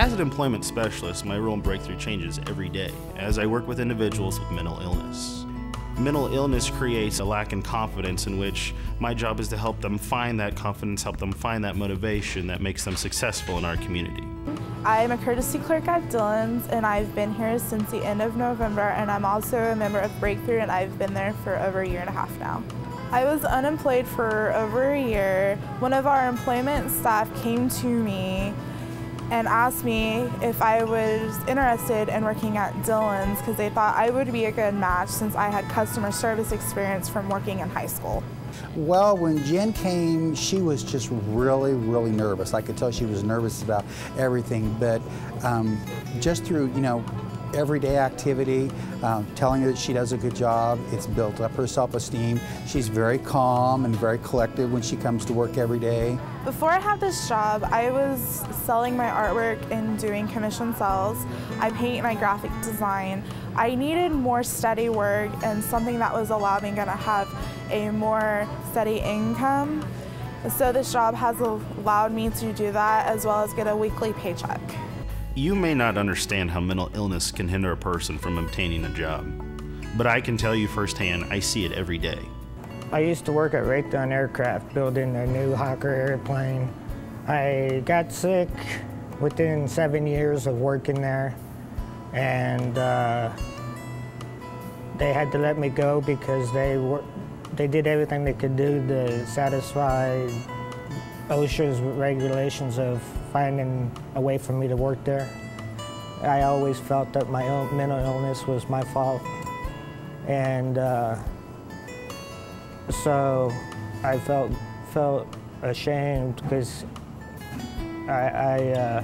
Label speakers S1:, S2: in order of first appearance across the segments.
S1: As an employment specialist, my role in Breakthrough changes every day as I work with individuals with mental illness. Mental illness creates a lack in confidence in which my job is to help them find that confidence, help them find that motivation that makes them successful in our community.
S2: I'm a courtesy clerk at Dillon's, and I've been here since the end of November, and I'm also a member of Breakthrough, and I've been there for over a year and a half now. I was unemployed for over a year. One of our employment staff came to me and asked me if I was interested in working at Dillon's because they thought I would be a good match since I had customer service experience from working in high school.
S3: Well, when Jen came, she was just really nervous. I could tell she was nervous about everything, but just through, everyday activity, telling her that she does a good job, it's built up her self-esteem. She's very calm and very collected when she comes to work every day.
S2: Before I had this job, I was selling my artwork and doing commission sales. I paint and I graphic design. I needed more steady work and something that was allowing me to have a more steady income. So this job has allowed me to do that as well as get a weekly paycheck.
S1: You may not understand how mental illness can hinder a person from obtaining a job, but I can tell you firsthand, I see it every day.
S4: I used to work at Raytheon Aircraft building a new Hawker airplane. I got sick within 7 years of working there, and they had to let me go because they did everything they could do to satisfy OSHA's regulations of finding a way for me to work there. I always felt that my own mental illness was my fault, and so I felt ashamed because I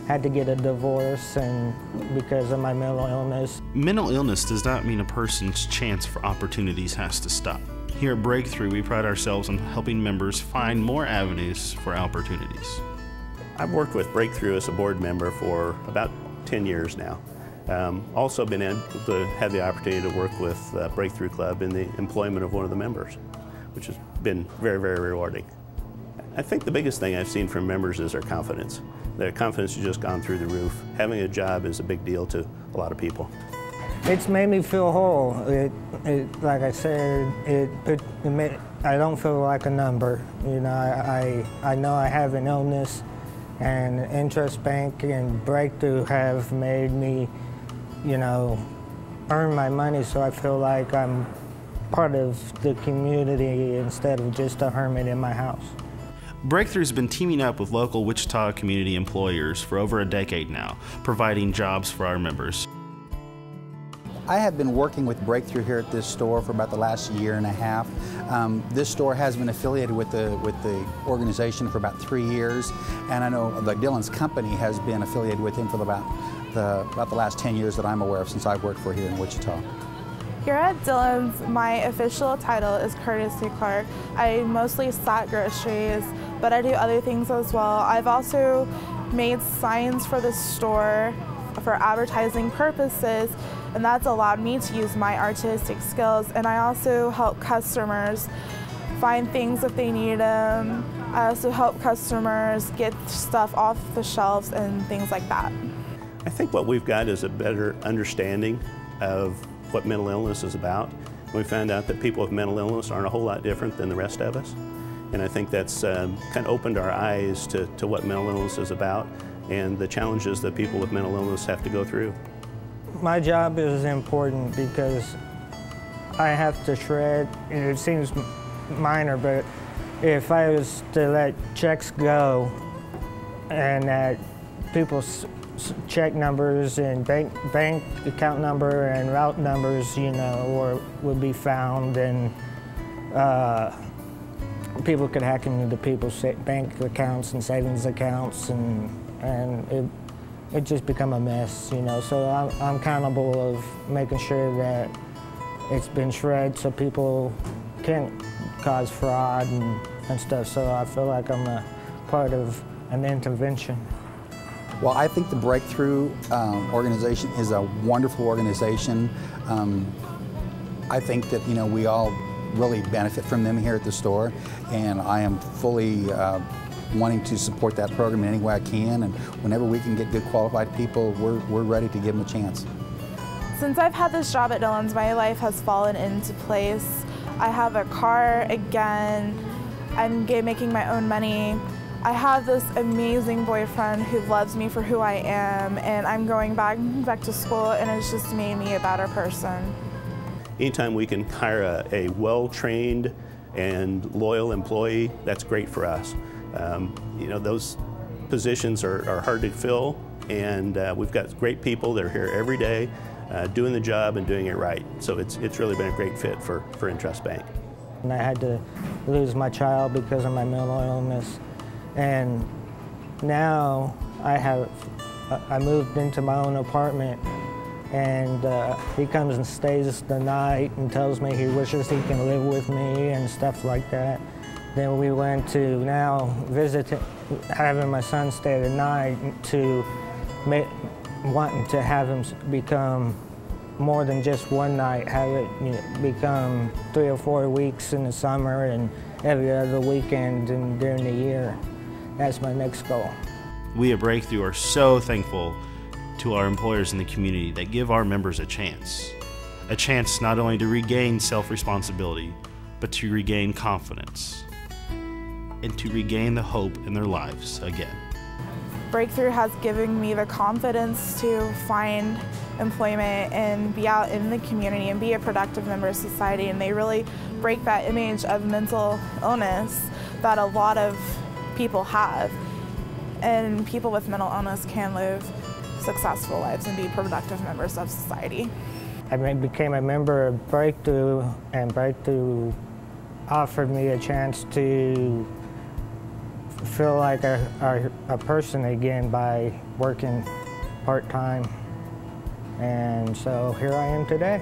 S4: had to get a divorce and because of my mental illness.
S1: Mental illness does not mean a person's chance for opportunities has to stop. Here at Breakthrough, we pride ourselves on helping members find more avenues for opportunities.
S5: I've worked with Breakthrough as a board member for about 10 years now. Also been able to have the opportunity to work with Breakthrough Club in the employment of one of the members, which has been very rewarding. I think the biggest thing I've seen from members is their confidence. Their confidence has just gone through the roof. Having a job is a big deal to a lot of people.
S4: It's made me feel whole. Like I said, I don't feel like a number. I know I have an illness, and Interest Bank and Breakthrough have made me, earn my money, so I feel like I'm part of the community instead of just a hermit in my house.
S1: Breakthrough's been teaming up with local Wichita community employers for over a decade now, providing jobs for our members.
S3: I have been working with Breakthrough here at this store for about the last year and a half. This store has been affiliated with the organization for about 3 years, and I know the Dillon's company has been affiliated with him for about the last 10 years that I'm aware of since I've worked for here in Wichita.
S2: Here at Dillon's, my official title is courtesy clerk. I mostly stock groceries, but I do other things as well. I've also made signs for the store for advertising purposes, and that's allowed me to use my artistic skills. And I also help customers find things if they need them. I also help customers get stuff off the shelves and things like that.
S5: I think what we've got is a better understanding of what mental illness is about. We found out that people with mental illness aren't a whole lot different than the rest of us. And I think that's kind of opened our eyes to what mental illness is about and the challenges that people with mental illness have to go through.
S4: My job is important because I have to shred, and it seems minor, but if I was to let checks go and that people's check numbers and bank account number and route numbers, would be found, and people could hack into people's bank accounts and savings accounts, and it just become a mess, So I'm accountable of making sure that it's been shredded so people can't cause fraud and stuff. So I feel like I'm a part of an intervention.
S3: Well, I think the Breakthrough organization is a wonderful organization. I think that we all really benefit from them here at the store, and I am fully wanting to support that program in any way I can, and whenever we can get good qualified people, we're ready to give them a chance.
S2: Since I've had this job at Dillon's, my life has fallen into place. I have a car again. I'm making my own money. I have this amazing boyfriend who loves me for who I am, and I'm going back to school, and it's just made me a better person.
S5: Anytime we can hire a well-trained and loyal employee, that's great for us. You know, those positions are hard to fill, and we've got great people that are here every day doing the job and doing it right. So it's really been a great fit for Intrust Bank.
S4: And I had to lose my child because of my mental illness. And now I moved into my own apartment, and he comes and stays the night and tells me he wishes he can live with me and stuff like that. Then we went to now having my son stay the night to wanting to have him become more than just one night, have it become 3 or 4 weeks in the summer and every other weekend and during the year. That's my next goal.
S1: We at Breakthrough are so thankful to our employers in the community that give our members a chance not only to regain self-responsibility, but to regain confidence and to regain the hope in their lives again.
S2: Breakthrough has given me the confidence to find employment and be out in the community and be a productive member of society, and they really break that image of mental illness that a lot of people have, and people with mental illness can live successful lives and be productive members of society.
S4: I became a member of Breakthrough, and Breakthrough offered me a chance to feel like a person again by working part-time, and so here I am today.